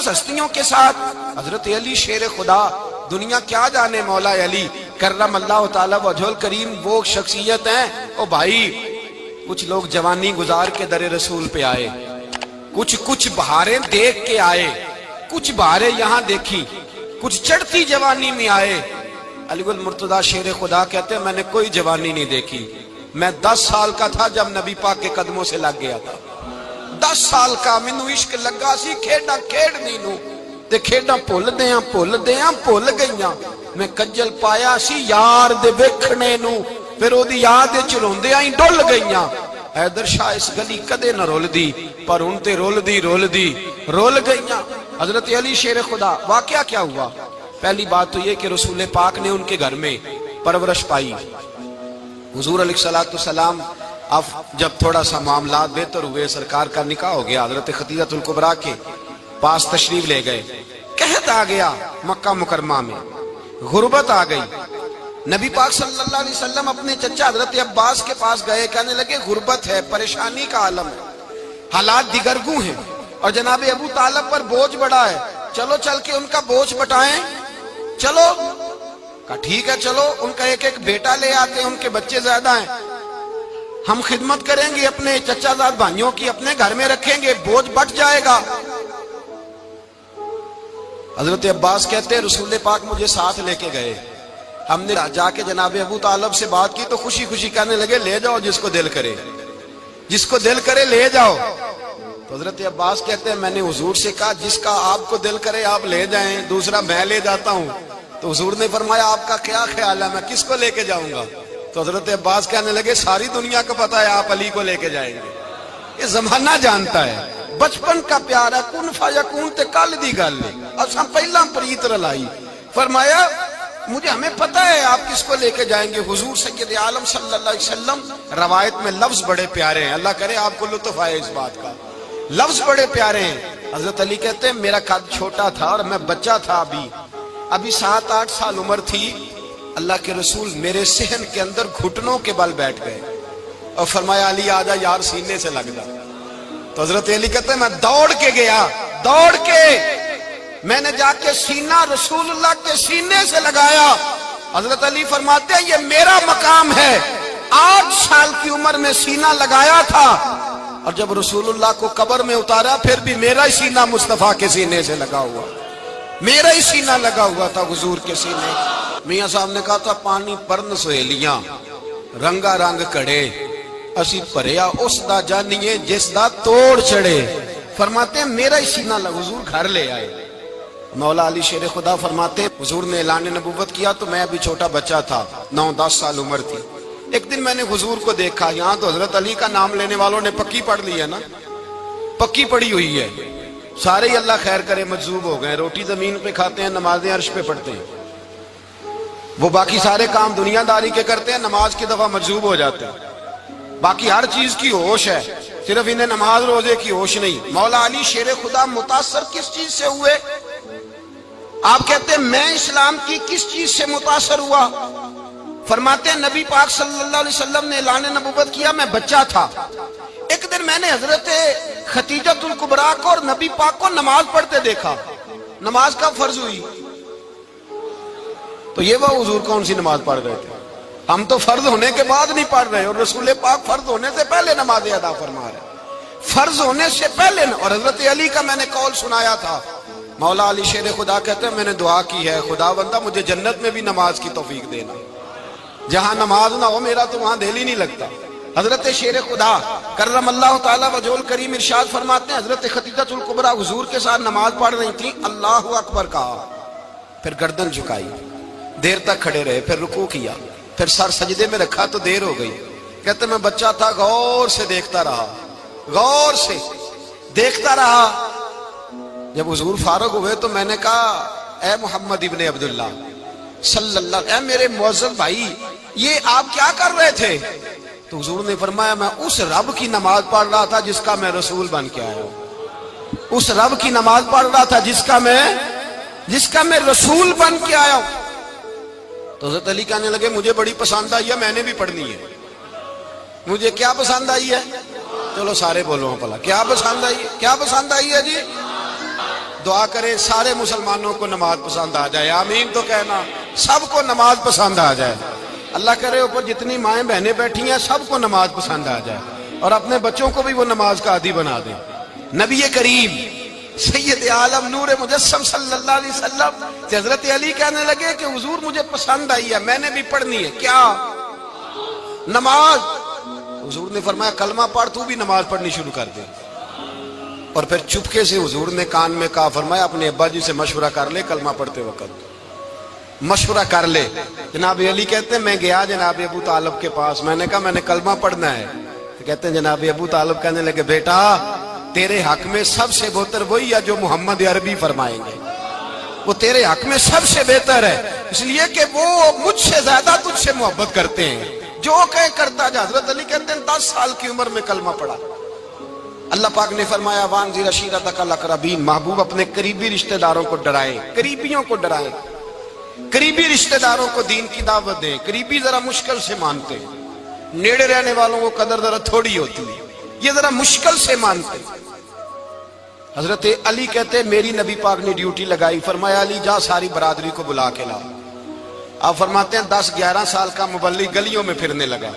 مقدس ہستیوں کے ساتھ حضرت علی شیر خدا، دنیا کیا جانے مولا علی کرم اللہ تعالی وجہ الکریم وہ شخصیت ہیں۔ او بھائی کچھ لوگ جوانی گزار کے در رسول پہ آئے، کچھ بہاریں دیکھ کے آئے، کچھ بہاریں یہاں دیکھی، کچھ چڑھتی جوانی میں آئے۔ علی گل مرتضیٰ شیر خدا کہتے ہیں میں نے کوئی جوانی نہیں دیکھی، میں 10 سال کا تھا جب نبی پاک کے قدموں سے لگ گیا تھا، 10 سال کا مینوں عشق لگا سی، کھیڈا کھیڈنی نو تے کھیڈا بھول گئیاں، میں کجل پایا سی یار دے ویکھنے نو، پھر او دی یاد وچ روندیاں ہی ڈل گئیاں۔ حیدر شاہ اس گلی کدے نہ رول دی، پر ان تے رول گئیاں۔ حضرت علی شیر خدا، واقعہ کیا ہوا؟ پہلی بات تو یہ کہ رسول پاک نے ان کے گھر میں پرورش پائی۔ حضور علیہ السلام اب جب تھوڑا سا معاملات بہتر ہوئے، سرکار کا نکاح ہو گیا، حضرت خدیجہ الکبریٰ کے پاس تشریف لے گئے، قحط آ گیا مکہ مکرمہ میں، غربت آ گئی۔ نبی پاک صلی اللہ علیہ وسلم اپنے چچا حضرت عباس کے پاس گئے، کہنے لگے غربت ہے، پریشانی کا عالم ہے، حالات دیگرگوں ہیں، اور جناب ابو طالب پر بوجھ بڑا ہے، چلو چل کے ان کا بوجھ بٹائیں۔ چلو کہا ٹھیک ہے، چلو ان کا ایک بیٹا لے آتے ہیں، ان کے بچے زیادہ ہیں، ہم خدمت کریں گے اپنے چچا زاد بھائیوں کی، اپنے گھر میں رکھیں گے، بوجھ بٹ جائے گا۔ حضرت عباس کہتے ہیں رسول پاک مجھے ساتھ لے کے گئے، ہم نے جا کے جناب ابو طالب سے بات کی تو خوشی خوشی کہنے لگے لے جاؤ جس کو دل کرے لے جاؤ۔ تو حضرت عباس کہتے ہیں میں نے حضور سے کہا جس کا آپ کو دل کرے آپ لے جائیں، دوسرا میں لے جاتا ہوں۔ تو حضور نے فرمایا آپ کا کیا خیال ہے، میں کس کو لے کے جاؤں گا؟ تو حضرت عباس کہنے لگے ساری دنیا کو پتا ہے آپ علی کو لے کے جائیں گے، یہ زمانہ جانتا ہے، بچپن کا پیار ہے، کن فیکون تے کل دی گل ہے، اساں پہلا پریت رلائی۔ فرمایا ہمیں پتا ہے آپ کس کو لے کے جائیں گے، حضور سید عالم صلی اللہ علیہ وسلم۔ روایت میں لفظ بڑے پیارے ہیں، اللہ کرے آپ کو لطف آئے اس بات کا، لفظ بڑے پیارے ہیں۔ حضرت علی کہتے ہیں میرا قد چھوٹا تھا اور میں بچہ تھا، ابھی 7-8 سال عمر تھی، اللہ کے رسول میرے صحن کے اندر گھٹنوں کے بل بیٹھ گئے اور فرمایا علی آجا یار سینے سے لگ جا۔ تو حضرت علی کہتے ہیں میں دوڑ کے گیا، میں نے جا کے سینہ رسول اللہ کے سینے سے لگایا۔ حضرت علی فرماتے ہیں یہ میرا مقام ہے، 8 سال کی عمر میں سینہ لگایا تھا، اور جب رسول اللہ کو قبر میں اتارا پھر بھی میرا ہی سینہ مصطفیٰ کے سینے سے لگا ہوا، میرا ہی سینہ لگا ہوا تھا حضور کے سینے۔ میاں صاحب نے کہا تھا پانی پرن سہیلیاں رنگا رنگ کڑے، اسی پریا اس دا جانیے جس دا توڑ چڑے۔ فرماتے ہیں میرا ہی سینہ لگا، حضور گھر لے آئے۔ مولا علی شیر خدا فرماتے ہیں حضور نے اعلان نبوت کیا تو میں ابھی چھوٹا بچہ تھا، 9-10 سال عمر تھی۔ ایک دن میں نے حضور کو دیکھا، یہاں تو حضرت علی کا نام لینے والوں نے پکی پڑھ لی ہے نا، پکی پڑھی ہوئی ہے، سارے ہی اللہ خیر کرے مجذوب ہو گئے، روٹی زمین پہ کھاتے ہیں، نمازیں عرش پہ پڑھتے ہیں، وہ باقی سارے کام دنیا داری کے کرتے ہیں، نماز کی دفعہ مجذوب ہو جاتے ہیں، باقی ہر چیز کی ہوش ہے، صرف انہیں نماز روزے کی ہوش نہیں۔ مولا علی شیر خدا متاثر کس چیز سے ہوئے؟ آپ کہتے ہیں میں اسلام کی کس چیز سے متاثر ہوا؟ فرماتے ہیں نبی پاک صلی اللہ علیہ وسلم نے اعلان نبوت کیا، میں بچہ تھا، ایک دن میں نے حضرت خدیجہ الکبریٰ کو اور نبی پاک کو نماز پڑھتے دیکھا۔ نماز کب فرض ہوئی؟ تو یہ وہ حضور کون سی نماز پڑھ رہے تھے؟ ہم تو فرض ہونے کے بعد نہیں پڑھ رہے، اور رسول پاک فرض ہونے سے پہلے نماز ادا فرما رہے، فرض ہونے سے پہلے۔ اور حضرت علی کا میں نے قول سنایا تھا، مولا علی شیر خدا کہتے ہیں میں نے دعا کی ہے خدا بندہ مجھے جنت میں بھی نماز کی توفیق دینا، جہاں نماز نہ ہو میرا تو وہاں دل ہی نہیں لگتا۔ حضرت شیر خدا کرم اللہ تعالیٰ وجہ الکریم ارشاد فرماتے ہیں حضرت خدیجہ الکبریٰ حضور کے ساتھ نماز پڑھ رہی تھی، اللہ اکبر کہا، پھر گردن جھکائی، دیر تک کھڑے رہے، پھر رکوع کیا، پھر سر سجدے میں رکھا تو دیر ہو گئی۔ کہتے میں بچہ تھا، غور سے دیکھتا رہا، غور سے دیکھتا رہا۔ جب حضور فارغ ہوئے تو میں نے کہا اے محمد ابن عبداللہ صلی اللہ، اے میرے معزز بھائی یہ آپ کیا کر رہے تھے؟ تو حضور نے فرمایا میں اس رب کی نماز پڑھ رہا تھا جس کا میں رسول بن کے آیا ہوں، اس رب کی نماز پڑھ رہا تھا جس کا میں رسول بن کے آیا ہوں۔ تو حضرت علی کہنے لگے مجھے بڑی پسند آئی ہے، میں نے بھی پڑھنی ہے۔ مجھے کیا پسند آئی ہے؟ چلو سارے بولو پلا، کیا پسند آئی ہے؟ کیا پسند آئی ہے جی؟ دعا کریں سارے مسلمانوں کو نماز پسند آ جائے، آمین تو کہنا، سب کو نماز پسند آ جائے۔ اللہ کرے اوپر جتنی مائیں بہنیں بیٹھی ہیں سب کو نماز پسند آ جائے، اور اپنے بچوں کو بھی وہ نماز کا عادی بنا دیں۔ نبی کریم سید عالم نور مجسم صلی اللہ علیہ وسلم حضرت علی کہنے لگے کہ حضور مجھے پسند آئی ہے، میں نے بھی پڑھنی ہے، کیا؟ نماز۔ حضور نے فرمایا کلمہ پڑھ، تو بھی نماز پڑھنی شروع کر دے۔ اور پھر چپکے سے حضور نے کان میں کہا، فرمایا اپنے ابا جی سے مشورہ کر لے کلمہ پڑھتے وقت، مشورہ کر لے۔ جناب علی کہتے ہیں میں گیا جناب ابو طالب کے پاس، میں نے کہا میں نے کلمہ پڑھنا ہے۔ کہتے ہیں جناب ابو طالب کہنے لگے بیٹا تیرے حق میں سب سے بہتر وہی ہے جو محمد عربی فرمائیں گے، وہ تیرے حق میں سب سے بہتر ہے، اس لیے کہ وہ مجھ سے زیادہ تجھ سے محبت کرتے ہیں، جو کہے کرتا جا۔ حضرت علی کہتے ہیں 10 سال کی عمر میں کلمہ پڑھا۔ اللہ پاک نے فرمایا وانذر عشیرتک الاقربین، محبوب اپنے قریبی رشتہ داروں کو ڈرائیں، قریبیوں کو ڈرائیں، قریبی رشتہ داروں کو دین کی دعوت دیں۔ قریبی ذرا مشکل سے مانتے، نیڑے رہنے والوں کو قدر ذرا تھوڑی ہوتی ہے، یہ ذرا مشکل سے مانتے۔ حضرت علی کہتے ہیں میری نبی پاک نے ڈیوٹی لگائی، فرمایا علی جا ساری برادری کو بلا کے لا۔ آپ فرماتے ہیں 10-11 سال کا مبلغ گلیوں میں پھرنے لگا،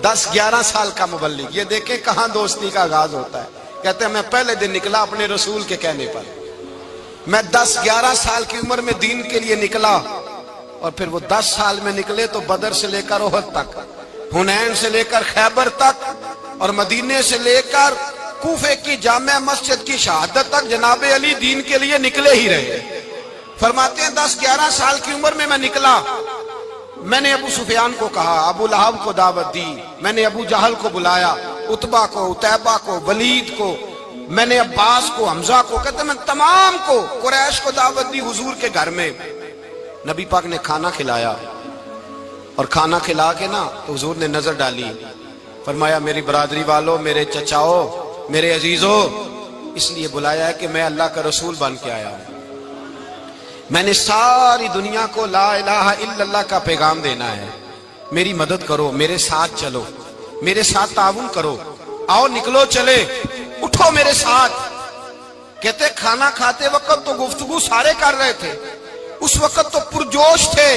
10-11 سال کا مبلغ، یہ دیکھیں کہاں دوستی کا آغاز ہوتا ہے۔ کہتے ہیں میں پہلے دن نکلا اپنے رسول کے کہنے پر، میں 10-11 سال کی عمر میں دین کے لیے نکلا، اور پھر وہ 10 سال میں نکلے تو بدر سے لے کر احد تک، حنین سے لے کر خیبر تک، اور مدینے سے لے کر کوفے کی جامع مسجد کی شہادت تک جناب علی دین کے لیے نکلے ہی رہے۔ فرماتے ہیں 10-11 سال کی عمر میں نکلا، میں نے ابو سفیان کو کہا، ابو لہب کو دعوت دی، میں نے ابو جہل کو بلایا، عتبہ کو، عتیبہ کو، ولید کو، میں نے عباس کو، حمزہ کو، کہتے ہیں میں تمام کو، قریش کو دعوت دی حضور کے گھر میں۔ نبی پاک نے کھانا کھلایا، اور کھانا کھلا کے نا تو حضور نے نظر ڈالی، فرمایا میری برادری والوں، میرے چچاؤ، میرے عزیزوں، اس لیے بلایا ہے کہ میں اللہ کا رسول بن کے آیا ہوں، میں نے ساری دنیا کو لا الہ الا اللہ کا پیغام دینا ہے، میری مدد کرو، میرے ساتھ چلو، میرے ساتھ تعاون کرو، آؤ نکلو چلے، اٹھو میرے ساتھ۔ کہتے کھانا کھاتے وقت تو گفتگو سارے کر رہے تھے، اس وقت تو پرجوش تھے،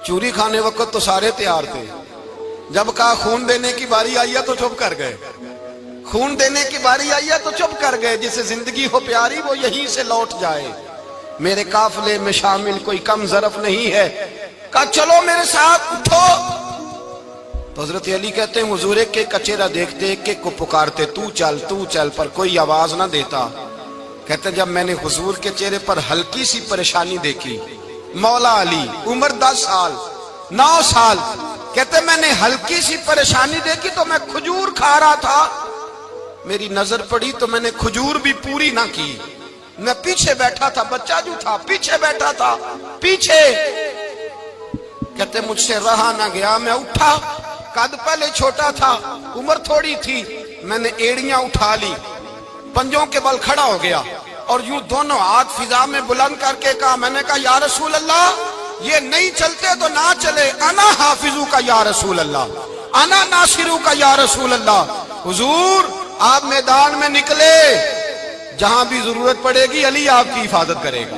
چوری کھانے وقت تو سارے تیار تھے، جب کہا خون دینے کی باری آئی ہے تو چپ کر گئے، خون دینے کی باری آئی ہے تو چپ کر گئے، جسے زندگی ہو پیاری وہ یہیں سے لوٹ جائے، میرے قافلے میں شامل کوئی کم ظرف نہیں ہے، کہا چلو میرے ساتھ اٹھو۔ تو حضرت علی کہتے ہیں حضور ایک ایک کا چہرہ دیکھتے، ایک ایک کو پکارتے، تو چل، پر کوئی آواز نہ دیتا۔ کہتے ہیں جب میں نے حضور کے چہرے پر ہلکی سی پریشانی دیکھی، مولا علی عمر 10 سال 9 سال، کہتے میں نے ہلکی سی پریشانی دیکھی تو میں کھجور کھا رہا تھا، میری نظر پڑی تو میں نے کھجور بھی پوری نہ کی، میں پیچھے بیٹھا تھا، بچہ جو تھا پیچھے بیٹھا تھا، پیچھے۔ کہتے مجھ سے رہا نہ گیا، میں اٹھا، قد پہلے چھوٹا تھا، عمر تھوڑی تھی، میں نے ایڑیاں اٹھا لی، پنجوں کے بل کھڑا ہو گیا، اور یوں دونوں ہاتھ فضا میں بلند کر کے کہا، میں نے کہا یا رسول اللہ یہ نہیں چلتے تو نہ چلے، انا حافظو کا یا رسول اللہ، انا ناصرو کا یا رسول اللہ۔ حضور آپ میدان میں نکلے، جہاں بھی ضرورت پڑے گی علی آپ کی حفاظت کرے گا۔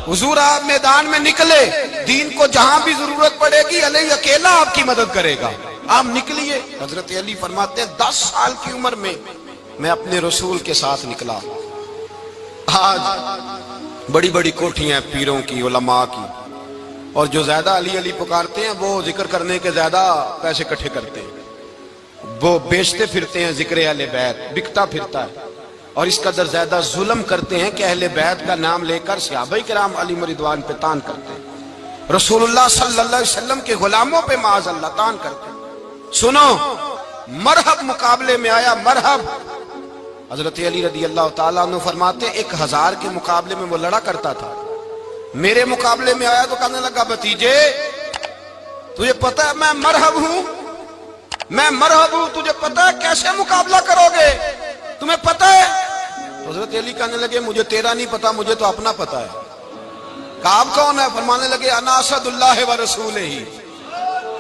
حضور آپ میدان میں نکلے، دین کو جہاں بھی ضرورت پڑے گی علی اکیلا آپ کی مدد کرے گا، آپ نکلیے۔ حضرت علی فرماتے ہیں 10 سال کی عمر میں میں اپنے رسول کے ساتھ نکلا۔ آج بڑی بڑی کوٹھیاں پیروں کی، علماء کی، اور جو زیادہ علی علی پکارتے ہیں وہ ذکر کرنے کے زیادہ پیسے اکٹھے کرتے ہیں، وہ بیچتے پھرتے ہیں، ذکر اہل بیت بکتا پھرتا ہے، اور اس قدر زیادہ ظلم کرتے ہیں کہ اہل بیت کا نام لے کر صحابہ کرام علی رضوان پہ تان کرتے ہیں، رسول اللہ صلی اللہ علیہ وسلم کے غلاموں پہ معاذ اللہ تان کرتے ہیں۔ سنو، مرحب مقابلے میں آیا، مرحب۔ حضرت علی رضی اللہ تعالیٰ عنہ فرماتے 1000 کے مقابلے میں وہ لڑا کرتا تھا، میرے مقابلے میں آیا تو کہنے لگا بھتیجے تجھے پتہ ہے میں مرحب ہوں، میں مرحب ہوں، تجھے پتہ ہے کیسے مقابلہ کرو گے، تمہیں پتہ ہے؟ حضرت علی کہنے لگے مجھے تیرا نہیں پتا، مجھے تو اپنا پتا ہے۔ کہا آپ کون ہے؟ فرمانے لگے انا اسد اللہ و رسولہ،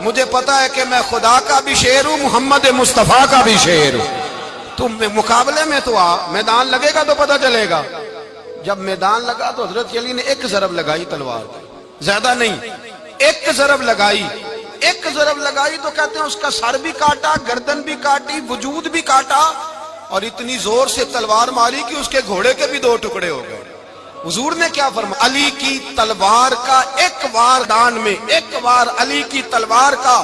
مجھے پتا ہے کہ میں خدا کا بھی شیر ہوں، محمد مصطفیٰ کا بھی شیر ہوں۔ تم مقابلے میں تو آ، میدان لگے گا تو پتہ چلے گا۔ جب میدان لگا تو حضرت علی نے ایک ضرب لگائی تلوار، زیادہ نہیں، ایک ضرب لگائی، ایک ضرب لگائی تو کہتے ہیں اس کا سر بھی کاٹا، گردن بھی کاٹی، وجود بھی کاٹا، اور اتنی زور سے تلوار ماری کہ اس کے گھوڑے کے بھی 2 ٹکڑے ہو گئے۔ حضور نے کیا فرمایا؟ علی کی تلوار کا ایک وار دان میں، ایک وار علی کی تلوار کا،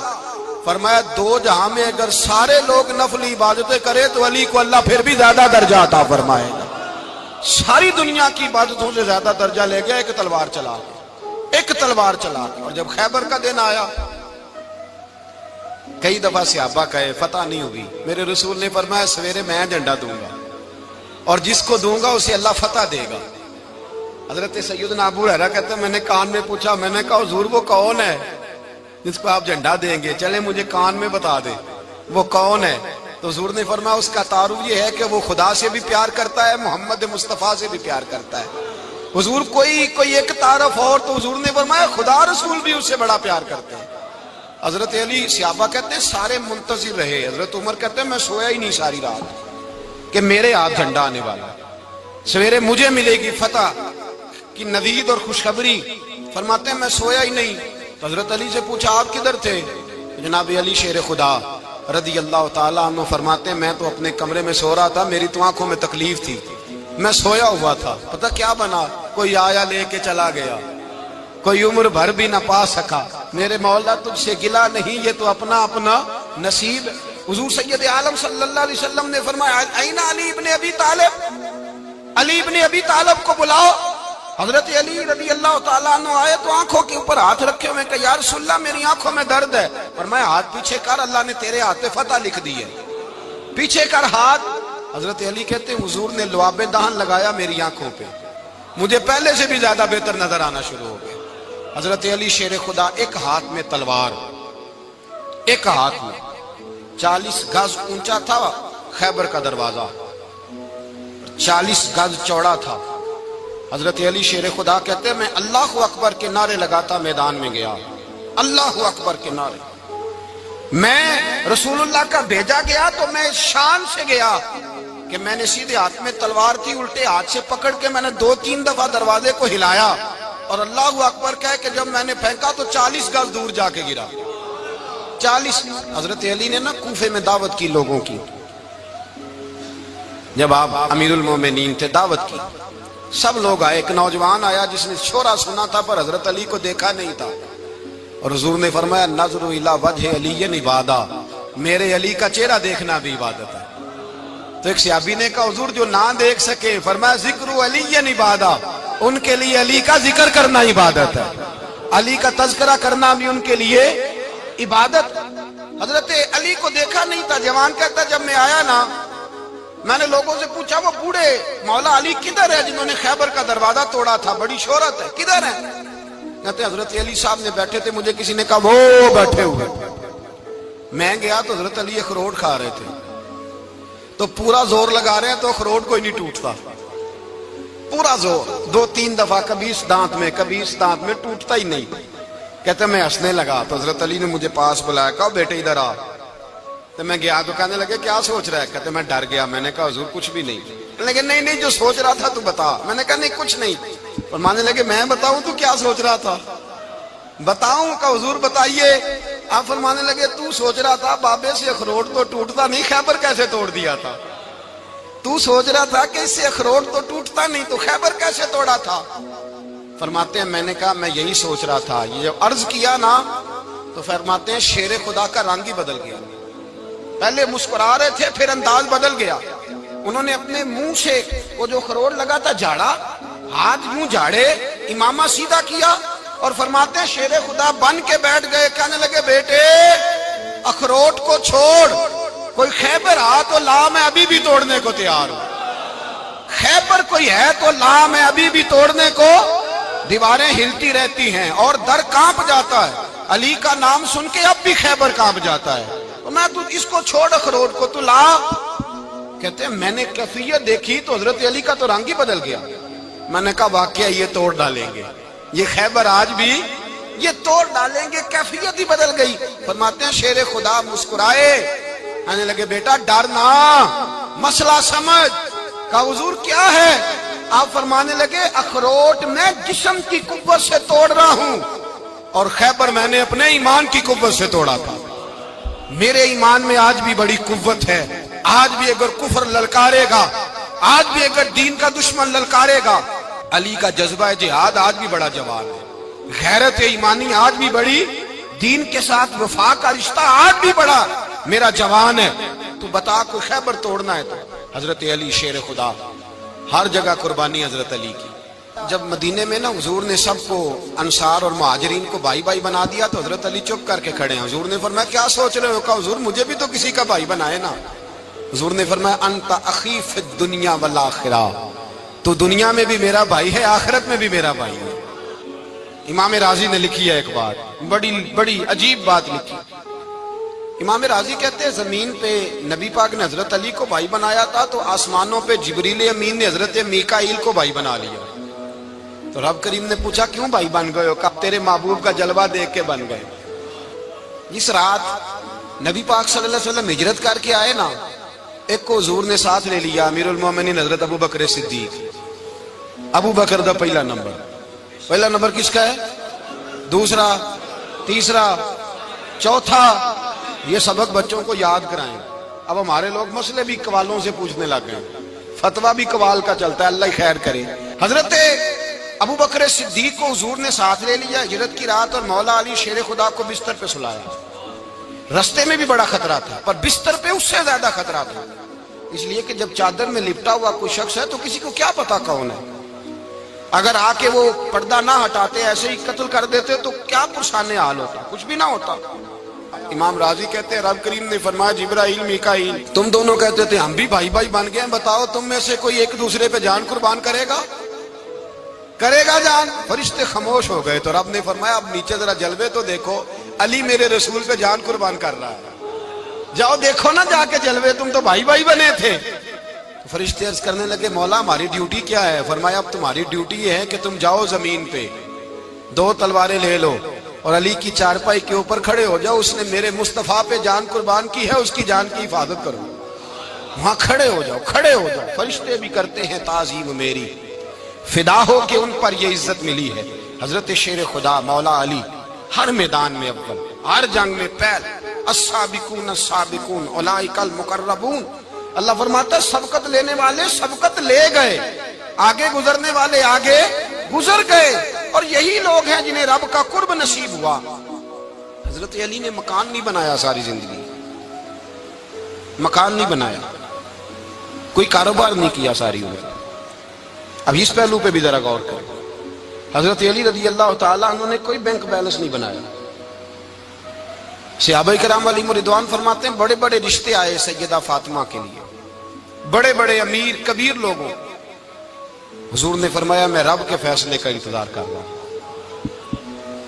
فرمایا 2 جہاں میں اگر سارے لوگ نفل عبادتیں کرے تو علی کو اللہ پھر بھی زیادہ درجہ عطا فرمائے گا۔ ساری دنیا کی عبادتوں سے زیادہ درجہ لے گیا ایک تلوار چلا کے، ایک تلوار چلا کے۔ اور جب خیبر کا دن آیا، کئی دفعہ صحابہ کہے فتح نہیں ہوگی، میرے رسول نے فرمایا سویرے میں جھنڈا دوں گا اور جس کو دوں گا اسے اللہ فتح دے گا۔ حضرت سیدنا ابو ہریرہ کہتے ہیں میں نے کان میں پوچھا، میں نے کہا حضور وہ کون ہے جس کو آپ جھنڈا دیں گے؟ چلے مجھے کان میں بتا دیں وہ کون ہے۔ تو حضور نے فرمایا اس کا تعارف یہ ہے کہ وہ خدا سے بھی پیار کرتا ہے، محمد مصطفیٰ سے بھی پیار کرتا ہے۔ حضور کوئی ایک تعارف اور، تو حضور نے فرمایا خدا رسول بھی اس سے بڑا پیار کرتے ہیں۔ حضرت علی، صحابہ کہتے ہیں سارے منتظر رہے۔ حضرت عمر کہتے ہیں میں سویا ہی نہیں ساری رات کہ میرے ہاتھ جھنڈا آنے والا، سویرے مجھے ملے گی فتح کی نوید اور خوشخبری۔ فرماتے ہیں میں سویا ہی نہیں۔ حضرت علی سے پوچھا آپ کدھر تھے؟ جناب علی شیر خدا رضی اللہ تعالیٰ عنہ فرماتے ہیں میں تو اپنے کمرے میں سو رہا تھا، میری تو آنکھوں میں تکلیف تھی، میں سویا ہوا تھا، پتہ کیا بنا؟ کوئی آیا لے کے چلا گیا، کوئی عمر بھر بھی نہ پا سکا۔ میرے مولا تجھ سے گلا نہیں، یہ تو اپنا اپنا نصیب۔ حضور سید عالم صلی اللہ علیہ وسلم نے فرمایا این علی ابن ابی طالب، علی ابن ابی طالب کو بلاؤ۔ حضرت علی رضی اللہ تعالیٰ عنہ آئے تو آنکھوں کے اوپر ہاتھ رکھے ہوئے کہ یا رسول اللہ میری آنکھوں میں درد ہے۔ فرمایا ہاتھ پیچھے کر، اللہ نے تیرے ہاتھ پہ فتح لکھ دی ہے، پیچھے کر ہاتھ۔ حضرت علی کہتے ہیں حضور نے لعاب دہن لگایا میری آنکھوں پہ، مجھے پہلے سے بھی زیادہ بہتر نظر آنا شروع ہو گیا۔ حضرت علی شیر خدا ایک ہاتھ میں تلوار، ایک ہاتھ میں 40 گز اونچا تھا خیبر کا دروازہ، 40 گز چوڑا تھا۔ حضرت علی شیر خدا کہتے ہیں میں اللہ اکبر کے نعرے لگاتا میدان میں گیا، اللہ اکبر کے نعرے۔ میں رسول اللہ کا بھیجا گیا تو میں شان سے گیا کہ میں نے سیدھے ہاتھ میں تلوار تھی، الٹے ہاتھ سے پکڑ کے میں نے 2-3 دفعہ دروازے کو ہلایا اور اللہ اکبر کہہ کہ جب میں نے پھینکا تو 40 گز دور جا کے گرا، 40۔ حضرت علی نے نا کوفے میں دعوت کی لوگوں کی، جب آپ امیر المومنین تھے دعوت کی، سب لوگ آئے۔ ایک نوجوان آیا جس نے شورا سنا تھا پر حضرت علی کو دیکھا نہیں تھا، اور حضور نے فرمایا نظر الی وجہ علی عبادہ، میرے علی کا چہرہ دیکھنا بھی عبادت ہے۔ تو ایک صحابی نے کہا حضور جو نہ دیکھ سکے، فرمایا ذکر علی عبادہ، ان کے لیے علی کا ذکر کرنا عبادت ہے، علی کا تذکرہ کرنا بھی ان کے لیے عبادت۔ حضرت علی کو دیکھا نہیں تھا۔ جوان کہتا جب میں آیا نا میں نے لوگوں سے پوچھا وہ بوڑھے مولا علی کدھر ہے جنہوں نے خیبر کا دروازہ توڑا تھا، بڑی شہرت ہے، کدھر ہے؟ کہتے حضرت علی صاحب نے بیٹھے تھے، مجھے کسی نے کہا وہ بیٹھے ہوئے۔ میں گیا تو حضرت علی اخروٹ کھا رہے تھے، تو پورا زور لگا رہے ہیں تو اخروٹ کوئی نہیں ٹوٹتا، پورا زور 2-3 دفعہ، کبھی اس دانت میں کبھی اس دانت میں، ٹوٹتا ہی نہیں۔ کہتے میں ہنسنے لگا تو حضرت علی نے مجھے پاس بلایا، کہا بیٹے ادھر آ۔ تو میں گیا تو کہنے لگے کیا سوچ رہا ہے؟ کہتے میں ڈر گیا۔ میں نے کہا حضور کچھ بھی نہیں۔ لیکن نہیں جو سوچ رہا تھا تو بتا۔ میں نے کہا نہیں کچھ نہیں۔ فرمانے لگے میں بتاؤں تو کیا سوچ رہا تھا؟ بتاؤں؟ کہ حضور بتائیے۔ آپ فرمانے لگے تو سوچ رہا تھا بابے سے اخروٹ تو ٹوٹتا نہیں، خیبر کیسے توڑ دیا تھا؟ تو سوچ رہا تھا کہ اس سے اخروٹ تو ٹوٹتا نہیں تو خیبر کیسے توڑا تھا؟ فرماتے ہیں میں نے کہا میں یہی سوچ رہا تھا۔ یہ جب عرض کیا نا تو فرماتے ہیں شیر خدا کا رنگ ہی بدل گیا، پہلے مسکرا رہے تھے پھر انداز بدل گیا۔ انہوں نے اپنے منہ سے وہ جو خروٹ لگا تھا جھاڑا، ہاتھ منہ جھاڑے، امامہ سیدھا کیا اور فرماتے ہیں شیر خدا بن کے بیٹھ گئے۔ کہنے لگے بیٹے اخروٹ کو چھوڑ، کوئی خیبر آ تو لا، میں ابھی بھی توڑنے کو تیار ہوں۔ خیبر کوئی ہے تو لا، میں ابھی بھی توڑنے کو۔ دیواریں ہلتی رہتی ہیں اور در کانپ جاتا ہے، علی کا نام سن کے اب بھی خیبر کانپ جاتا ہے۔ تو میں تو اس کو چھوڑ اخروٹ کو تو لا۔ کہتے ہیں میں نے کیفیت دیکھی تو حضرت علی کا تو رنگ ہی بدل گیا۔ میں نے کہا واقعہ یہ توڑ ڈالیں گے، یہ خیبر آج بھی یہ توڑ ڈالیں گے، کیفیت ہی بدل گئی۔ فرماتے ہیں شیر خدا مسکرائے، کہنے لگے بیٹا ڈر نہ، مسئلہ سمجھ۔ کہا حضور کیا ہے؟ آپ فرمانے لگے اخروٹ میں جسم کی قوت سے توڑ رہا ہوں اور خیبر میں نے اپنے ایمان کی قوت سے توڑا تھا۔ میرے ایمان میں آج بھی بڑی قوت ہے، آج بھی اگر کفر للکارے گا، آج بھی اگر دین کا دشمن للکارے گا، علی کا جذبہ جہاد آج بھی بڑا جوان ہے، غیرت ایمانی آج بھی بڑی، دین کے ساتھ وفا کا رشتہ آج بھی بڑا میرا جوان ہے۔ تو بتا کوئی خیبر توڑنا ہے تو حضرت علی شیر خدا، ہر جگہ قربانی حضرت علی کی۔ جب مدینے میں نا حضور نے سب کو انصار اور مہاجرین کو بھائی بھائی بنا دیا تو حضرت علی چپ کر کے کھڑے ہیں۔ حضور نے فرمایا کیا سوچ رہے ہو؟ کہا حضور مجھے بھی تو کسی کا بھائی بنائے نا۔ حضور نے فرمایا انت اخی فی الدنیا والآخرہ، تو دنیا میں بھی میرا بھائی ہے، آخرت میں بھی میرا بھائی ہے۔ امام راضی نے لکھی ہے ایک بات، بڑی عجیب بات لکھی۔ امام راضی کہتے ہیں زمین پہ نبی پاک نے حضرت علی کو بھائی بنایا تھا تو آسمانوں پہ جبریل امین نے حضرت میکائیل کو بھائی بنا لیا۔ تو رب کریم نے پوچھا کیوں بھائی بن گئے ہو؟ کہا تیرے محبوب کا جلوہ دیکھ کے بن گئے۔ جس رات نبی پاک صلی اللہ علیہ وسلم ہجرت کر کے آئے نا، ایک کو حضور نے ساتھ لے لیا، امیر المومنین حضرت ابو بکر صدیق۔ ابو بکر دا پہلا نمبر کس کا ہے؟ دوسرا، تیسرا، چوتھا، یہ سبق بچوں کو یاد کرائیں۔ اب ہمارے لوگ مسئلے بھی قوالوں سے پوچھنے لگ گئے، فتویٰ بھی قوال کا چلتا ہے، اللہ ہی خیر کرے۔ حضرت ابو بکر صدیق کو حضور نے ساتھ لے لیا ہجرت کی رات، اور مولا علی شیر خدا کو بستر پہ سلایا۔ رستے میں بھی بڑا خطرہ تھا پر بستر پہ اس سے زیادہ خطرہ تھا، اس لیے کہ جب چادر میں لپٹا ہوا کوئی شخص ہے تو کسی کو کیا پتا کون ہے، اگر آ کے وہ پردہ نہ ہٹاتے ایسے ہی قتل کر دیتے تو کیا پرسانے حال ہوتا، کچھ بھی نہ ہوتا۔ امام راضی کہتے ہیں رب کریم نے فرمایا جبرائیل میکائیل تم دونوں کہتے تھے ہم بھی بھائی بھائی بن گئے ہیں، بتاؤ تم میں سے کوئی ایک دوسرے پہ جان قربان کرے گا جان؟ فرشتے خاموش ہو گئے تو رب نے فرمایا اب نیچے ذرا جلوے تو دیکھو، علی میرے رسول پہ جان قربان کر رہا ہے، جاؤ دیکھو نا جا کے جلوے، تم تو بھائی بھائی بنے تھے۔ فرشتے عرض کرنے لگے مولا ہماری ڈیوٹی کیا ہے؟ فرمایا اب تمہاری ڈیوٹی یہ ہے کہ تم جاؤ زمین پہ 2 تلواریں لے لو اور علی کی چارپائی کے اوپر کھڑے ہو جاؤ، اس نے میرے مصطفیٰ پہ جان قربان کی ہے، اس کی جان کی حفاظت کرو۔ وہاں کھڑے ہو جاؤ۔ فرشتے بھی کرتے ہیں تعظیم میری، فدا ہو کہ ان پر یہ عزت ملی ہے۔ حضرت شیر خدا مولا علی ہر میدان میں اول، ہر جنگ میں پہل، السابقون السابقون اولئک المقربون۔ اللہ فرماتا ہے سبقت لینے والے سبقت لے گئے، آگے گزرنے والے آگے گزر گئے، اور یہی لوگ ہیں جنہیں رب کا قرب نصیب ہوا۔ حضرت علی نے مکان نہیں بنایا، ساری زندگی مکان نہیں بنایا، کوئی کاروبار نہیں کیا ساری عمر۔ اب اس پہلو پہ بھی ذرا غور کریں، حضرت علی رضی اللہ تعالیٰ عنہ نے کوئی بینک بیلنس نہیں بنایا۔ صحابہ کرام علیہم رضوان فرماتے ہیں بڑے بڑے رشتے آئے سیدہ فاطمہ کے لیے، بڑے بڑے امیر کبیر لوگوں، حضور نے فرمایا میں رب کے فیصلے کا انتظار کر رہا ہوں۔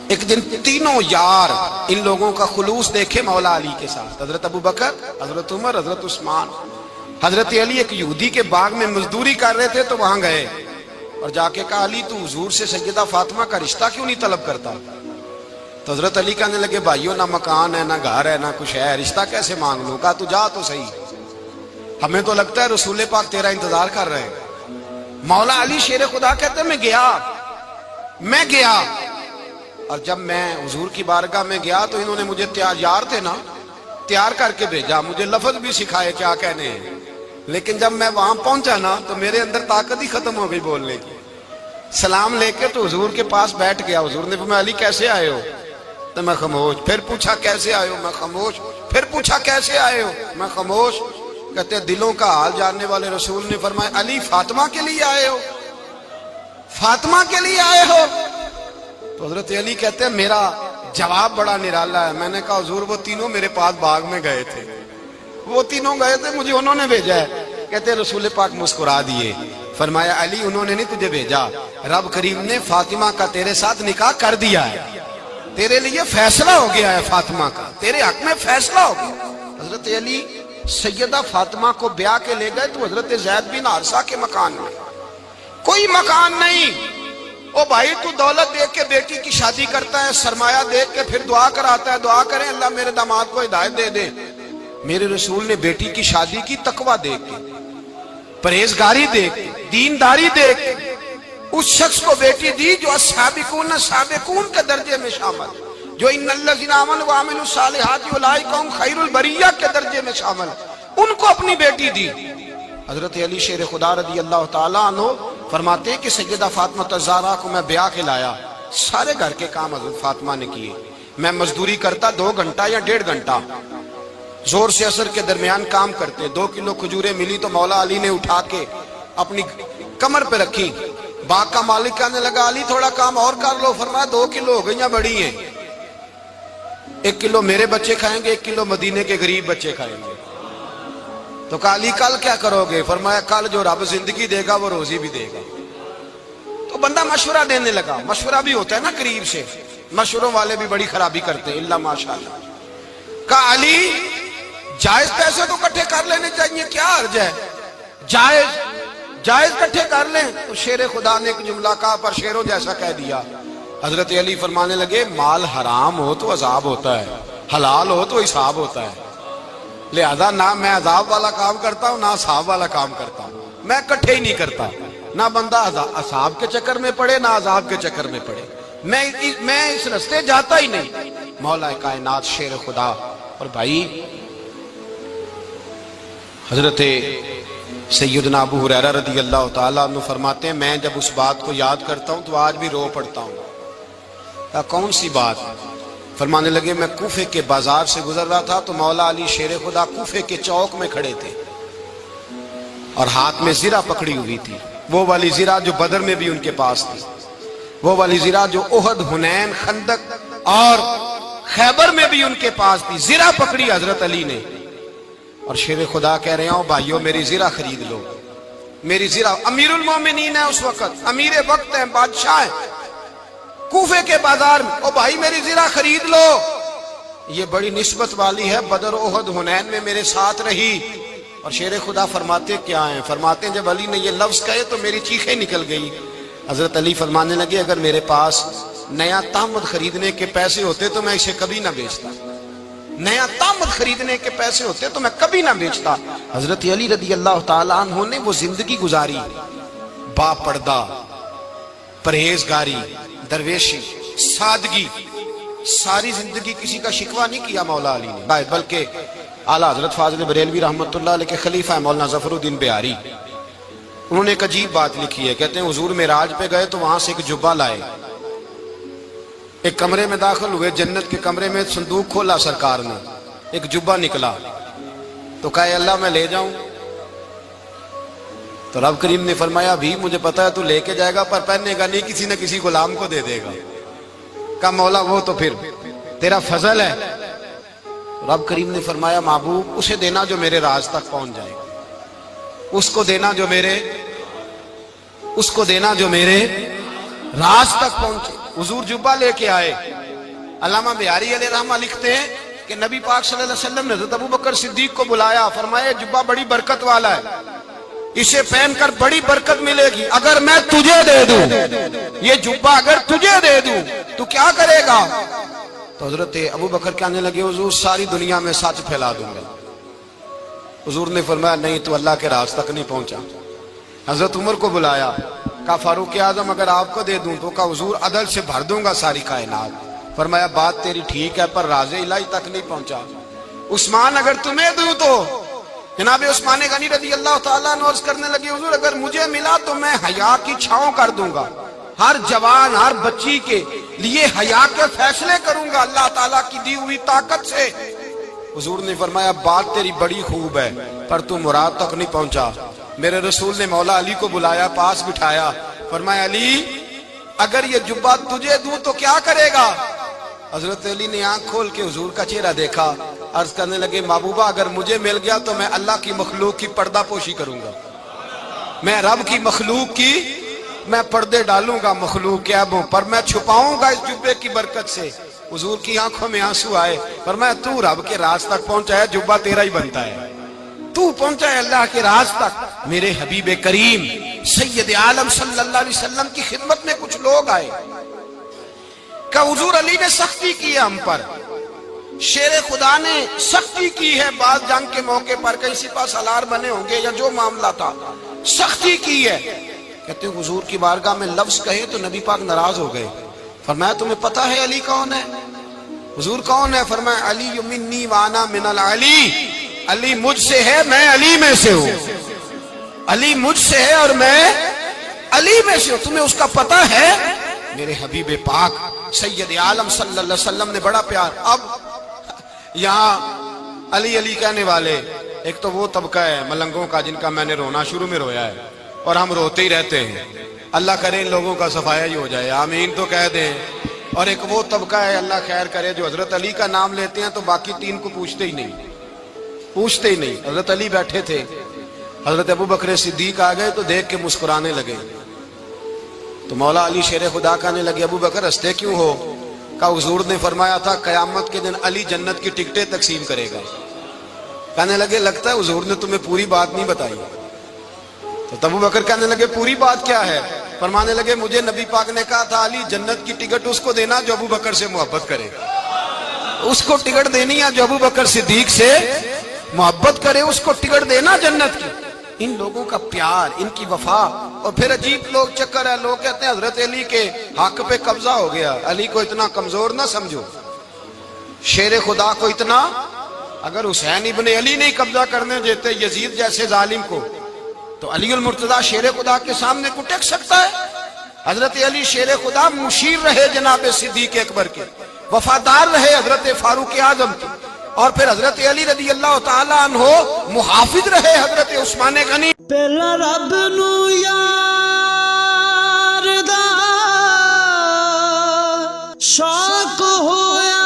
ایک دن تینوں یار ان لوگوں کا خلوص دیکھے مولا علی کے ساتھ، حضرت ابو بکر، حضرت عمر، حضرت عثمان۔ حضرت علی ایک یہودی کے باغ میں مزدوری کر رہے تھے تو وہاں گئے اور جا کے کہا علی تو حضور سے سیدہ فاطمہ کا رشتہ کیوں نہیں طلب کرتا؟ تو حضرت علی کہنے لگے بھائیو نہ مکان ہے، نہ گھر ہے، نہ کچھ ہے، رشتہ کیسے مانگ لوں؟ کہا تو جا تو صحیح، ہمیں تو لگتا ہے رسول پاک تیرا انتظار کر رہے ہیں۔ مولا علی شیر خدا کہتے ہیں میں گیا اور جب میں حضور کی بارگاہ میں گیا تو انہوں نے مجھے یار تھے نا، تیار کر کے بھیجا، مجھے لفظ بھی سکھائے کیا کہنے ہیں، لیکن جب میں وہاں پہنچا نا تو میرے اندر طاقت ہی ختم ہو گئی بولنے کی۔ سلام لے کے تو حضور کے پاس بیٹھ گیا، حضور نے فرمایا علی کیسے آئے ہو؟ تو میں خاموش، پھر پوچھا کیسے آئے ہو؟ میں خاموش، پھر پوچھا کیسے آئے ہو؟ میں خاموش۔ کہتے ہیں دلوں کا حال جاننے والے رسول نے فرمایا علی فاطمہ کے لیے آئے ہو؟ فاطمہ کے لیے آئے ہو؟ تو حضرت علی کہتے ہیں میرا جواب بڑا نرالا ہے۔ میں نے کہا حضور وہ تینوں میرے پاس باغ میں گئے تھے، وہ تینوں گئے تھے، مجھے انہوں نے بھیجا ہے۔ کہتے ہیں رسول پاک مسکرا دیے، فرمایا علی انہوں نے نہیں تجھے بھیجا، رب کریم نے فاطمہ کا تیرے ساتھ نکاح کر دیا ہے، تیرے لیے فیصلہ ہو گیا ہے، فاطمہ کا تیرے حق میں فیصلہ ہو گیا۔ حضرت علی سیدہ فاطمہ کو بیاہ کے لے گئے تو حضرت زید بن حارثہ کے مکان میں کوئی مکان نہیں۔ او بھائی تو دولت دیکھ کے بیٹی کی شادی کرتا ہے، سرمایہ دیکھ کے پھر دعا کراتا ہے، دعا کریں اللہ میرے داماد کو ہدایت دے دے۔ میرے رسول نے بیٹی کی شادی کی تقویٰ دیکھ کے، پرہیزگاری دیکھ کے، دینداری دیکھ کے اس شخص کو بیٹی دی جو السابقون سابقون کے درجے میں شامل، جو ان الذین آمنوا وعملوا الصالحات اولئک هم خیر البریہ کے درجے میں شامل، ان کو اپنی بیٹی دی۔ حضرت علی شیر خدا رضی اللہ تعالیٰ عنہ فرماتے ہیں کہ سیدہ فاطمہ الزہرا کو میں بیعہ کھلایا، سارے گھر کے کام حضرت فاطمہ نے کیے، میں مزدوری کرتا 2 گھنٹہ یا 1.5 گھنٹہ، زور سے عصر کے درمیان کام کرتے، 2 کلو کھجوریں ملی تو مولا علی نے اٹھا کے اپنی کمر پہ رکھی، باغ کا مالک کہنے لگا علی تھوڑا کام اور کر لو، فرمایا 2 کلو ہو گئیاں بڑی ہیں، 1 کلو میرے بچے کھائیں گے، 1 کلو مدینے کے غریب بچے کھائیں گے۔ تو کہا علی کل کیا کرو گے؟ فرمایا کل جو رب زندگی دے گا وہ روزی بھی دے گا۔ تو بندہ مشورہ دینے لگا، مشورہ بھی ہوتا ہے نا قریب سے، مشوروں والے بھی بڑی خرابی کرتے ہیں اللہ ماشاءاللہ۔ کہا علی جائز پیسے تو کٹھے کر لینے چاہیے، کیا حرج ہے، جائز کٹھے کر لیں۔ تو شیر خدا نے ایک جملہ کہا پر شیروں جیسا کہہ دیا۔ حضرت علی فرمانے لگے مال حرام ہو تو عذاب ہوتا ہے، حلال ہو تو حساب ہوتا ہے، لہذا نہ میں عذاب والا کام کرتا ہوں نہ حساب والا کام کرتا ہوں، میں کٹھے ہی نہیں کرتا، نہ بندہ حساب کے چکر میں پڑے نہ عذاب کے چکر میں پڑے، میں اس رستے جاتا ہی نہیں۔ مولا کائنات شیر خدا۔ اور بھائی حضرت سیدنا ابو ہریرہ رضی اللہ تعالیٰ عنہ فرماتے ہیں میں جب اس بات کو یاد کرتا ہوں تو آج بھی رو پڑتا ہوں۔ کون سی بات؟ فرمانے لگے میں کوفے کے بازار سے گزر رہا تھا تو مولا علی شیر خدا کوفے کے چوک میں کھڑے تھے اور ہاتھ میں زرہ پکڑی ہوئی تھی، وہ والی زرہ جو بدر میں بھی ان کے پاس تھی، وہ والی زرہ جو احد، حنین، خندق اور خیبر میں بھی ان کے پاس تھی، زرہ پکڑی حضرت علی نے اور شیر خدا کہہ رہے ہیں بھائیو میری زرہ خرید لو، میری زرہ۔ امیر المومنین ہے اس وقت، امیر وقت ہیں، بادشاہ ہیں، کوفے کے بازار میں، او بھائی میری زرہ خرید لو، یہ بڑی نسبت والی ہے، بدر، احد، حنین میں میرے ساتھ رہی۔ اور شیر خدا فرماتے کیا ہیں؟ فرماتے ہیں جب علی نے یہ لفظ کہے تو میری چیخیں نکل گئی۔ حضرت علی فرمانے لگے اگر میرے پاس نیا تامد خریدنے کے پیسے ہوتے تو میں اسے کبھی نہ بیچتا، نیا تامد خریدنے کے پیسے ہوتے تو میں کبھی نہ بیچتا۔ حضرت علی رضی اللہ تعالیٰ عنہ نے وہ زندگی گزاری، با پردہ، پرہیزگاری، درویشی، سادگی، ساری زندگی کسی کا شکوہ نہیں کیا مولا علی نے، بلکہ اعلیٰ حضرت فاضل بریلوی رحمۃ اللہ علیہ کے خلیفہ مولانا ظفر الدین بہاری، انہوں نے ایک عجیب بات لکھی ہے، کہتے ہیں حضور معراج پہ گئے تو وہاں سے ایک جبہ لائے، ایک کمرے میں داخل ہوئے، جنت کے کمرے میں صندوق کھولا سرکار نے، ایک جبہ نکلا تو کہا اے اللہ میں لے جاؤں؟ تو رب کریم نے فرمایا بھی مجھے پتا ہے تو لے کے جائے گا پر پہننے گا نہیں، کسی نہ کسی غلام کو دے دے گا۔ کہا مولا وہ تو پھر تیرا فضل ہے۔ رب کریم نے فرمایا محبوب اسے دینا جو میرے راز تک پہنچ جائے گا، اس کو دینا جو میرے راز تک پہنچے۔ حضور جبہ لے کے آئے۔ علامہ بہاری علیہ رحمہ لکھتے ہیں کہ نبی پاک صلی اللہ علیہ وسلم نے حضرت ابوبکر صدیق کو بلایا، فرمایا جبہ بڑی برکت والا ہے، اسے پہن کر بڑی برکت ملے گی، اگر میں تجھے دے دوں یہ جبہ، اگر تجھے دے دوں تو کیا کرے گا؟ تو حضرت ابوبکر کہنے لگے حضور ساری دنیا میں سچ پھیلا دوں گا۔ حضور نے فرمایا نہیں تو اللہ کے راز تک نہیں پہنچا۔ حضرت عمر کو بلایا، کہا فاروق اعظم اگر آپ کو دے دوں تو کہا حضور عدل سے بھر دوں گا ساری کائنات۔ فرمایا بات تیری ٹھیک ہے پر راز الہی تک نہیں پہنچا۔ عثمان اگر تمہیں دوں تو جناب عثمان غنی رضی اللہ تعالیٰ عنہ عرض کرنے لگے حضور اگر مجھے ملا تو میں حیا کی چھاؤں کر دوں گا، ہر جوان ہر بچی کے لیے حیا کے فیصلے کروں گا اللہ تعالیٰ کی دی ہوئی طاقت سے۔ حضور نے فرمایا بات تیری بڑی خوب ہے پر تو مراد تک نہیں پہنچا۔ میرے رسول نے مولا علی کو بلایا، پاس بٹھایا، فرمایا علی اگر یہ جبہ تجھے دوں تو کیا کرے گا؟ حضرت علی نے آنکھ کھول کے حضور کا چہرہ دیکھا، عرض کرنے لگے محبوبہ اگر مجھے مل گیا تو میں اللہ کی مخلوق کی پردہ پوشی کروں گا، میں رب کی مخلوق کی میں پردے ڈالوں گا، مخلوق کے عیبوں پر میں چھپاؤں گا اس جبے کی برکت سے۔ حضور کی آنکھوں میں آنسو آئے، فرمایا تو رب کے راز تک پہنچا ہے، جبہ تیرا ہی بنتا ہے، تو پہنچا ہے اللہ کے راز تک۔ میرے حبیب کریم سید عالم صلی اللہ علیہ وسلم کی خدمت میں کچھ لوگ آئے کہ حضور علی نے سختی کی ہے ہم پر، شیر خدا نے سختی کی ہے، بعض جنگ کے موقع پر کہیں سپہ سالار بنے ہوں گے یا جو معاملہ تھا، سختی کی ہے. کہتے ہیں حضور کی بارگاہ میں لفظ کہے تو نبی پاک ناراض ہو گئے. فرمایا تمہیں پتا ہے علی کون ہے؟ حضور کون ہے؟ فرمایا علی منی وانا من العلی، علی مجھ سے ہے میں علی میں سے ہوں. علی مجھ سے ہے اور میں علی میں سے ہوں. تمہیں اس کا پتہ ہے؟ میرے حبیب پاک سید عالم صلی اللہ علیہ وسلم نے بڑا پیار. اب یہاں علی علی کہنے والے ایک تو وہ طبقہ ہے ملنگوں کا جن کا میں نے رونا شروع میں رویا ہے اور ہم روتے ہی رہتے ہیں. اللہ کرے ان لوگوں کا صفایا ہی ہو جائے، آمین تو کہہ دیں. اور ایک وہ طبقہ ہے اللہ خیر کرے جو حضرت علی کا نام لیتے ہیں تو باقی تین کو پوچھتے ہی نہیں. حضرت علی بیٹھے تھے، حضرت ابو بکر صدیق آ گئے تو دیکھ کے مسکرانے لگے. تو مولا علی شیر خدا کہنے لگے ابو بکر ہنستے کیوں ہو؟ کہا حضور نے فرمایا تھا قیامت کے دن علی جنت کی ٹکٹیں تقسیم کرے گا. کہنے لگے لگتا ہے حضور نے تمہیں پوری بات نہیں بتائی. تو ابو بکر کہنے لگے پوری بات کیا ہے؟ فرمانے لگے مجھے نبی پاک نے کہا تھا علی جنت کی ٹکٹ اس کو دینا جو ابو بکر سے محبت کرے. اس کو ٹکٹ دینی ہے جو ابو بکر صدیق سے محبت کرے، اس کو ٹکٹ دینا جنت کی. ان لوگوں کا پیار، ان کی وفا. اور پھر عجیب لوگ چکر ہے، لوگ کہتے ہیں حضرت علی کے حق پہ قبضہ ہو گیا. علی کو اتنا کمزور نہ سمجھو، شیر خدا کو اتنا. اگر حسین ابن علی نہیں قبضہ کرنے دیتے یزید جیسے ظالم کو تو علی المرتضیٰ شیر خدا کے سامنے کو ٹک سکتا ہے؟ حضرت علی شیر خدا مشیر رہے جناب صدیق اکبر کے، وفادار رہے حضرت فاروق اعظم کے، اور پھر حضرت علی رضی اللہ تعالیٰ عنہ محافظ رہے حضرت عثمان غنی. پہلا رب نو یار دا شوق ہویا،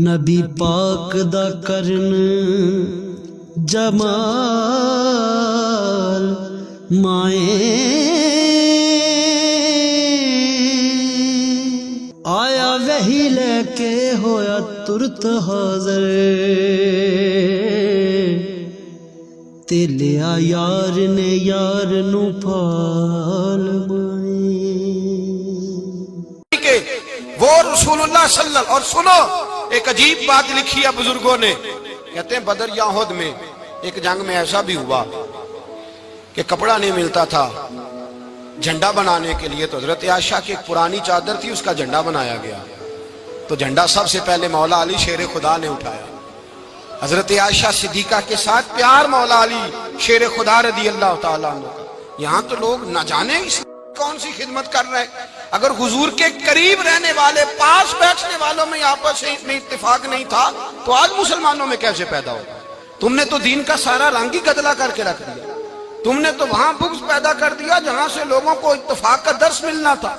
نبی پاک دا کرن جمال مائیں آیا وہی لے کے ہویا ترت حاضر، تے لیا یار نے یار نو پال مائیں. وہ رسول اللہ صلی اللہ. اور سنو ایک عجیب بات لکھی ہے بزرگوں نے، کہتے ہیں بدر یا احد میں ایک جنگ میں ایسا بھی ہوا کہ کپڑا نہیں ملتا تھا جھنڈا بنانے کے لیے. تو حضرت عائشہ کی ایک پرانی چادر تھی، اس کا جھنڈا بنایا گیا. تو جھنڈا سب سے پہلے مولا علی شیر خدا نے اٹھایا. حضرت عائشہ صدیقہ کے ساتھ پیار مولا علی شیر خدا رضی اللہ تعالیٰ عنہ کا. یہاں تو لوگ نہ جانے کون سی خدمت کر رہے ہیں. اگر حضور کے قریب رہنے والے پاس بیٹھنے والوں میں آپس میں اتفاق نہیں تھا تو آج مسلمانوں میں کیسے پیدا ہوگا؟ تم نے تو دین کا سارا رنگ ہی گدلا کر کے رکھ دیا. تم نے تو وہاں بغض پیدا کر دیا جہاں سے لوگوں کو اتفاق کا درس ملنا تھا،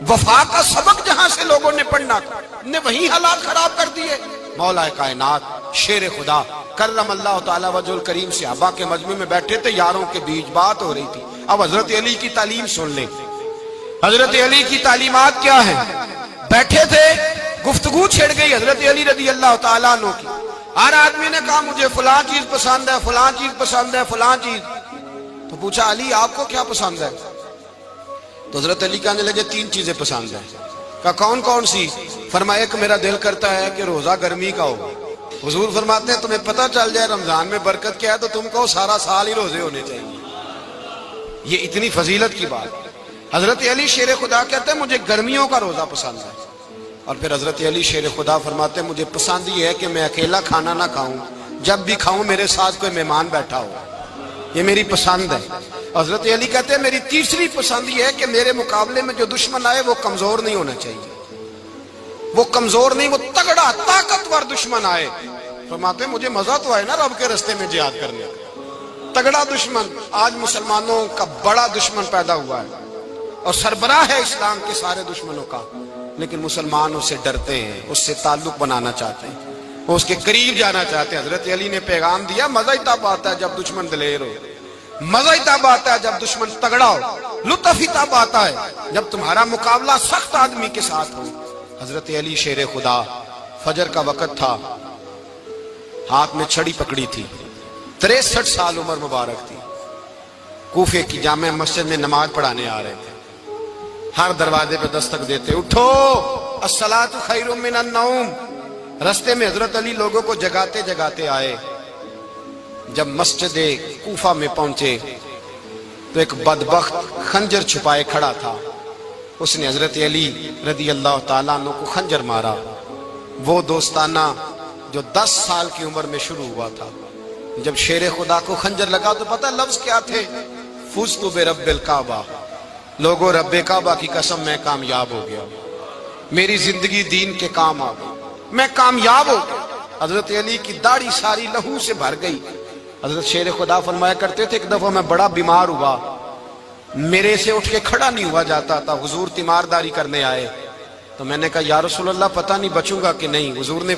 وفا کا سبق جہاں سے لوگوں نے پڑھنا تھا، نے وہی حالات خراب کر دیے. مولا کائنات شیر خدا کرم اللہ تعالیٰ وجہ الکریم صحابہ کے مجمع میں بیٹھے تھے، یاروں کے بیچ بات ہو رہی تھی. اب حضرت علی کی تعلیم سن لیں. حضرت علی کی تعلیمات کیا ہیں؟ بیٹھے تھے، گفتگو چھڑ گئی حضرت علی رضی اللہ تعالیٰ عنہ کی. ہر آدمی نے کہا مجھے فلاں چیز پسند ہے، فلاں چیز پسند ہے، فلاں چیز. تو پوچھا علی آپ کو کیا پسند ہے؟ تو حضرت علی کہنے لگے تین چیزیں پسند ہیں. کہا کون کون سی؟ فرمایا ایک میرا دل کرتا ہے کہ روزہ گرمی کا ہو. حضور فرماتے ہیں تمہیں پتہ چل جائے رمضان میں برکت کیا ہے تو تم کہو سارا سال ہی روزے ہونے چاہیے. یہ اتنی فضیلت کی بات. حضرت علی شیر خدا کہتے ہیں مجھے گرمیوں کا روزہ پسند ہے. اور پھر حضرت علی شیر خدا فرماتے ہیں مجھے پسند یہ ہے کہ میں اکیلا کھانا نہ کھاؤں، جب بھی کھاؤں میرے ساتھ کوئی مہمان بیٹھا ہو. یہ میری پسند ہے. حضرت علی کہتے ہیں میری تیسری پسند یہ ہے کہ میرے مقابلے میں جو دشمن آئے وہ کمزور نہیں ہونا چاہیے، وہ کمزور نہیں، وہ تگڑا طاقتور دشمن آئے. فرماتے ہیں مجھے مزہ تو آئے نا رب کے رستے میں جہاد کرنے کا. تگڑا دشمن. آج مسلمانوں کا بڑا دشمن پیدا ہوا ہے اور سربراہ ہے اسلام کے سارے دشمنوں کا، لیکن مسلمان اس سے ڈرتے ہیں، اس سے تعلق بنانا چاہتے ہیں، وہ اس کے قریب جانا چاہتے ہیں. حضرت علی نے پیغام دیا مزہ ہی تب آتا ہے جب دشمن دلیر ہو، مزہ ہی تب آتا ہے جب دشمن تگڑا ہو، لطف ہی تب آتا ہے جب تمہارا مقابلہ سخت آدمی کے ساتھ ہو. حضرت علی شیر خدا، فجر کا وقت تھا، ہاتھ میں چھڑی پکڑی تھی، 63 سال عمر مبارک تھی. کوفے کی جامع مسجد میں نماز پڑھانے آ رہے تھے. ہر دروازے پہ دستک دیتے، اٹھو الصلاۃ خیر من النوم، رستے میں حضرت علی لوگوں کو جگاتے جگاتے آئے. جب مسجد کوفہ میں پہنچے تو ایک بدبخت خنجر چھپائے کھڑا تھا. اس نے حضرت علی رضی اللہ تعالیٰ عنہ کو خنجر مارا. وہ دوستانہ جو 10 سال کی عمر میں شروع ہوا تھا. جب شیر خدا کو خنجر لگا تو پتہ لفظ کیا تھے؟ فزت برب الکعبہ. لوگوں رب کعبہ کی قسم میں کامیاب ہو گیا, میری زندگی دین کے کام آ گئی, میں کامیاب ہو گیا. حضرت علی کی داڑھی ساری لہو سے بھر گئی. حضرت شیر خدا فرمایا کرتے تھے ایک دفعہ میں بڑا بیمار ہوا, میرے سے اٹھ کے کھڑا نہیں ہوا جاتا تھا. حضور تیمارداری کرنے آئے تو میں نے کہا یا رسول اللہ پتہ نہیں بچوں گا کہ نہیں. حضور نے